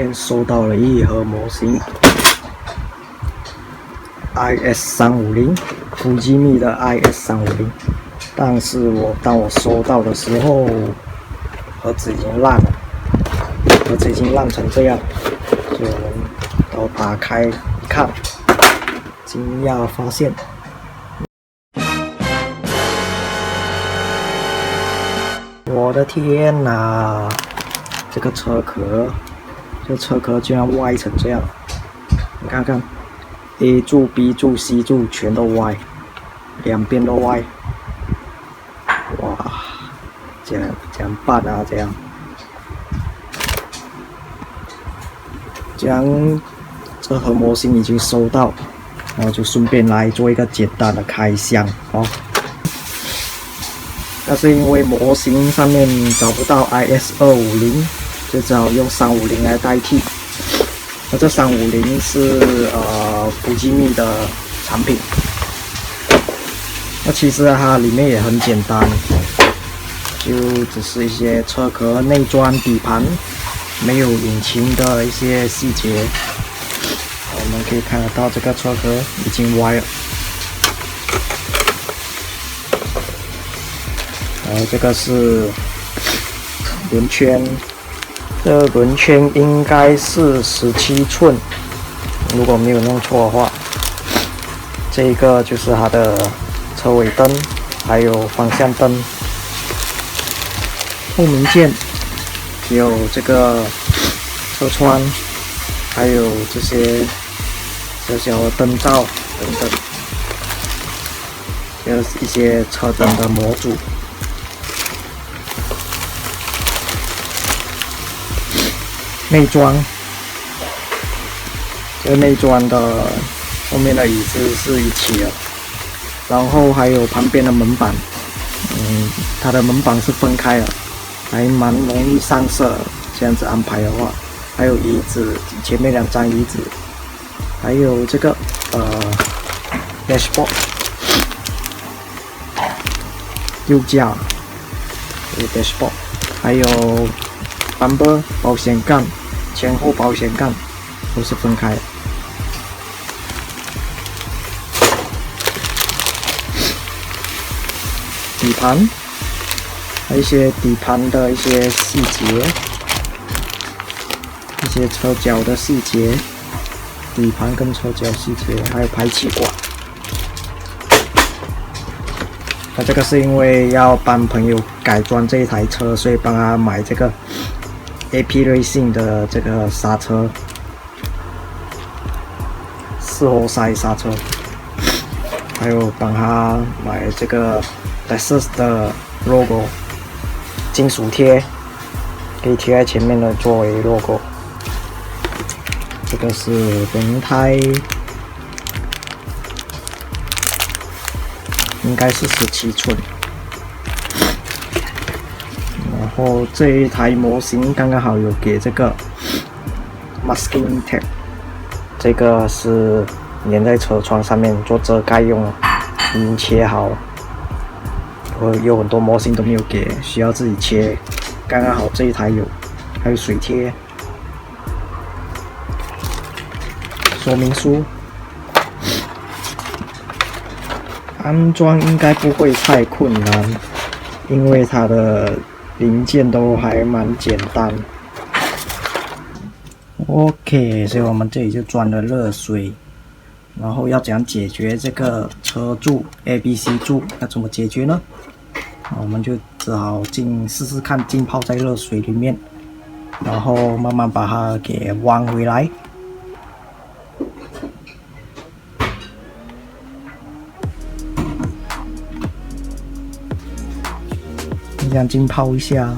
天收到了一盒模型 IS350， 富基密的 IS350， 但是当我收到的时候，盒子已经烂了，盒子已经烂成这样，所以我们都打开一看，惊讶发现，我的天哪！这个车壳，这车壳居然歪成这样！你看看 ，A 柱、B 柱、C 柱全都歪，两边都歪。哇，这样办啊？这样这盒模型已经收到，然后就顺便来做一个简单的开箱哦。但是因为模型上面找不到 IS250， 就只好用350来代替。那这350是富基密的产品。那其实它里面也很简单，就只是一些车壳、内装、底盘，没有引擎的一些细节。我们可以看得到这个车壳已经歪了。然后这个是轮圈，这轮圈应该是17寸，如果没有弄错的话。这个就是它的车尾灯，还有方向灯。后明键有这个车窗，还有这些小小的灯罩等等，还有一些车灯的模组。内装，这个内装的后面的椅子是一起的，然后还有旁边的门板，它的门板是分开的，还蛮容易上色。这样子安排的话，还有椅子，前面2张椅子，还有这个dashboard 右架，这个 dashboard， 还有 bumper 保险杠。前后保险杠都是分开的。底盘，还有一些底盘的一些细节，一些车脚的细节，底盘跟车脚细节，还有排气管。那这个是因为要帮朋友改装这一台车，所以帮他买这个AP Racing 的这个刹车4活塞刹车，还有帮他买这个 Lexus 的 logo 金属贴，可以贴在前面的作为 logo。这个是轮胎，应该是17寸。然后这一台模型刚刚好有给这个 masking tape， 这个是粘在车窗上面做遮盖用的，已经切好了。有很多模型都没有给，需要自己切。刚刚好这一台有，还有水贴。说明书，安装应该不会太困难，因为它的零件都还蛮简单。OK， 所以我们这里就装了热水，然后要怎样解决这个车柱 ABC 柱？要怎么解决呢？我们就只好试试看浸泡在热水里面，然后慢慢把它给弯回来。这样浸泡一下，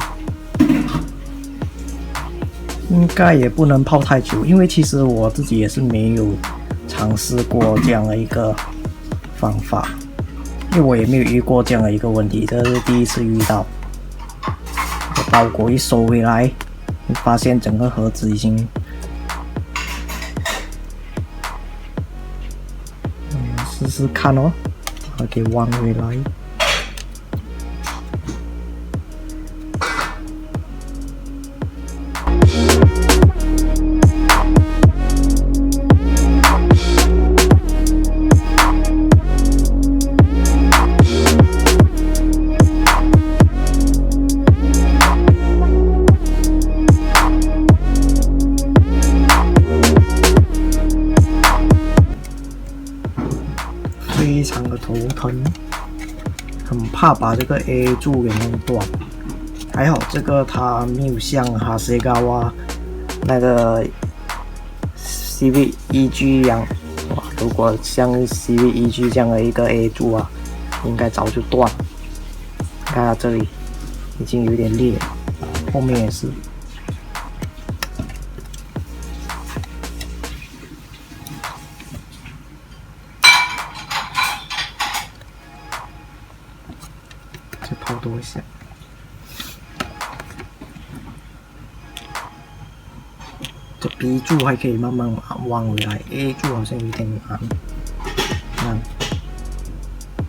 应该也不能泡太久，因为其实我自己也是没有尝试过这样的一个方法，因为我也没有遇过这样的一个问题，这是第一次遇到。包裹一收回来，会发现整个盒子已经，试试看哦，把它给弯回来。的头疼，很怕把这个 A 柱给弄断。还好这个它没有像哈塞嘎瓦那个 CV1G 一样，哇！如果像 CV1G 这样的一个 A 柱啊，应该早就断了。看它这里已经有点裂，后面也是。再泡多一下。这 B 柱还可以慢慢弯回来 ，A 柱好像有点难。看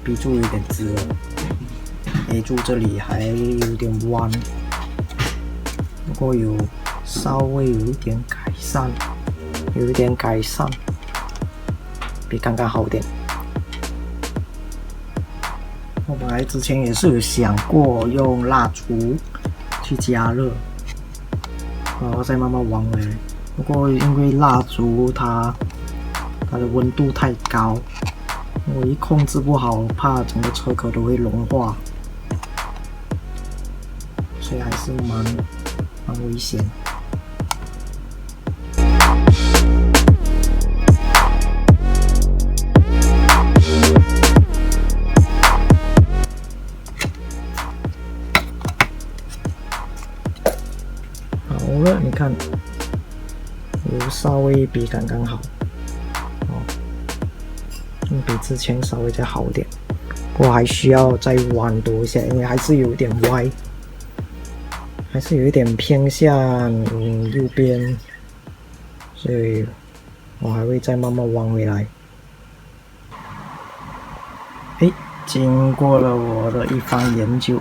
，B 柱有点直了 ，A 柱这里还有点弯，不过有稍微有一点改善，比刚刚好点。我本来之前也是有想过用蜡烛去加热，然后再慢慢弯回来。不过因为蜡烛它的温度太高，我一控制不好，怕整个车壳都会融化，所以还是蛮危险。好了，你看。有稍微比刚刚好，比之前稍微再好点，不过还需要再弯多一下，因为还是有点歪，还是有一点偏向右边，所以我还会再慢慢弯回来。经过了我的一番研究，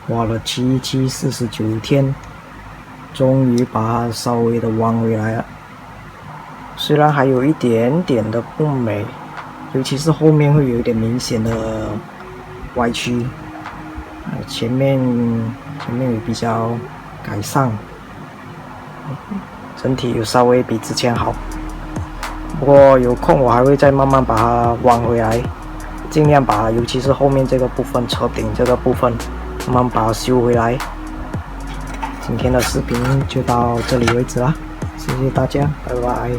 花了49天，终于把它稍微的弯回来了。虽然还有一点点的不美，尤其是后面会有一点明显的歪曲，前面也比较改善，整体有稍微比之前好。不过有空我还会再慢慢把它弯回来，尽量把尤其是后面这个部分，车顶这个部分，慢慢把它修回来。今天的视频就到这里为止啦，谢谢大家，拜拜。